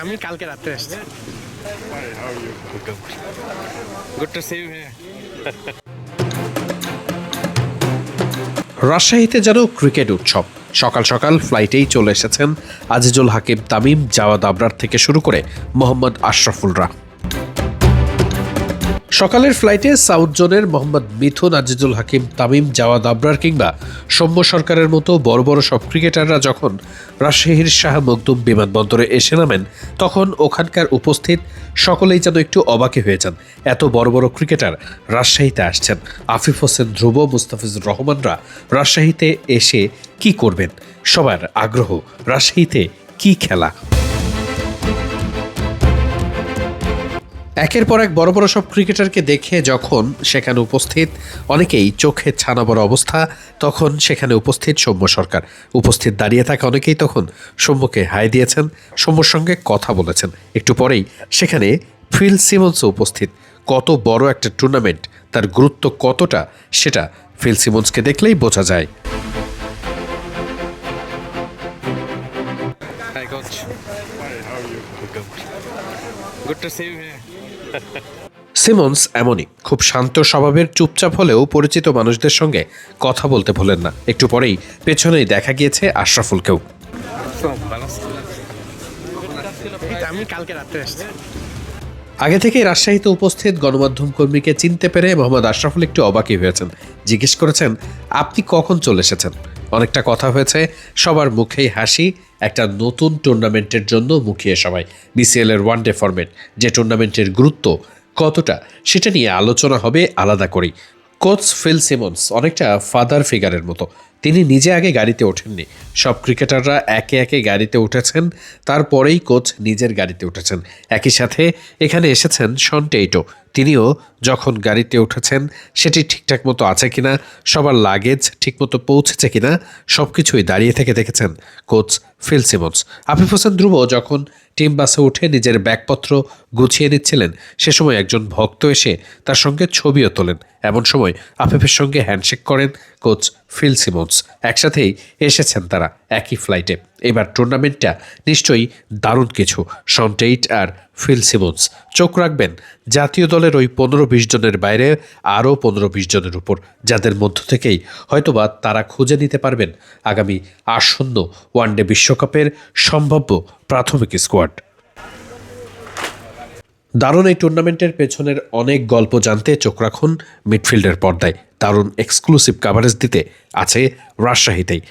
আমি কালকে রাত্রে আসছি। রাজশাহীতে যেন ক্রিকেট উৎসব। সকাল সকাল ফ্লাইটেই চলে এসেছেন আজিজুল হাকিম তামিম, জাওয়াদ আবরার থেকে শুরু করে মোহাম্মদ আশরাফুলরা। সকালের ফ্লাইটে সাউথ জোনের মোহাম্মদ মিথুন, আজিজুল হাকিম তামিম, জাওয়াদ আবরার কিংবা সৌম্য সরকারের মতো বড় বড় সব ক্রিকেটাররা যখন রাজশাহীর শাহ মখদুম বিমানবন্দরে এসে নামেন, তখন ওখানকার উপস্থিত সকলেই যেন একটু অবাকে হয়ে যান। এত বড় বড় ক্রিকেটার রাজশাহীতে আসছেন। আফিফ হোসেন ধ্রুব, মুস্তাফিজুর রহমানরা রাজশাহীতে এসে কি করবেন? সবার আগ্রহ রাজশাহীতে কি খেলা। একের পর এক বড় বড় সব ক্রিকেটারকে দেখে যখন সেখানে উপস্থিত অনেকেই চোখে ছানা বড় অবস্থা, তখন সেখানে উপস্থিত সৌম্য সরকার। উপস্থিত দাঁড়িয়ে থাকা অনেকেই তখন সৌম্যকে হাই দিয়েছেন, সৌম্যর সঙ্গে কথা বলেছেন। একটু পরেই সেখানে ফিল সিমন্সও উপস্থিত। কত বড় একটা টুর্নামেন্ট, তার গুরুত্ব কতটা, সেটা ফিল সিমন্সকে দেখলেই বোঝা যায়। সিমন্স এমনই, খুব শান্ত স্বভাবের, চুপচাপ হলেও পরিচিত মানুষদের সঙ্গে কথা বলতে ভোলেন না। একটু পরেই পেছনেই দেখা গিয়েছে আশরাফুলকেও। আমি কালকে রাত্রে আসছি। আগে থেকেই রাজশাহীতে উপস্থিত গণমাধ্যম কর্মীকে চিনতে পেরে মোহাম্মদ আশরাফুল একটু অবাকই হয়েছেন। জিজ্ঞেস করেছেন, আপনি কখন চলে এসেছেন? অনেকটা কথা হয়েছে, সবার মুখেই হাসি। একটা নতুন টুর্নামেন্টের জন্য মুখিয়ে সবাই। বিসিএল এর ওয়ানডে ফরম্যাট, যে টুর্নামেন্টের গুরুত্ব কতটা সেটা নিয়ে আলোচনা হবে আলাদা করেই। কোচ ফিল সিমন্স অনেকটা ফাদার ফিগারের মতো। তিনি নিজে আগে গাড়িতে ওঠেননি, সব ক্রিকেটাররা একে একে গাড়িতে উঠেছেন, তারপরেই কোচ নিজের গাড়িতে উঠেছেন। একই সাথে এখানে এসেছেন শন টেইটো। তিনিও যখন গাড়িতে উঠেছেন সেটি ঠিকঠাক মতো আছে কিনা, সবার লাগেজ ঠিকমতো পৌঁছেছে কিনা, সব কিছুই দাঁড়িয়ে থেকে দেখেছেন coach Phil Simmons. Afif Hossain Dhruba যখন টিম বাসে উঠে নিজের ব্যাগপত্র গুছিয়ে নিচ্ছিলেন, সে সময় একজন ভক্ত এসে তার সঙ্গে ছবিও তোলেন। এমন সময় আফিফের সঙ্গে হ্যান্ডশেক করেন কোচ ফিল সিমন্স। একসাথেই এসেছেন তারা একই ফ্লাইটে। এবার টুর্নামেন্টটা নিশ্চয়ই দারুণ কিছু। শন টেইট আর ফিল সিমন্স চোখ রাখবেন জাতীয় দলের ওই 15-20 জনের বাইরে আরও 15-20 জনের উপর, যাদের মধ্য থেকেই হয়তোবা তারা খুঁজে নিতে পারবেন আগামী আসন্ন ওয়ানডে বিশ্বকাপের সম্ভাব্য প্রাথমিক স্কোয়াড। দারুণ এই টুর্নামেন্টের পেছনের অনেক গল্প জানতে চোখ রাখুন মিডফিল্ডের পর্দায়। দারুণ এক্সক্লুসিভ কাভারেজ দিতে আছে রাজশাহীতেই।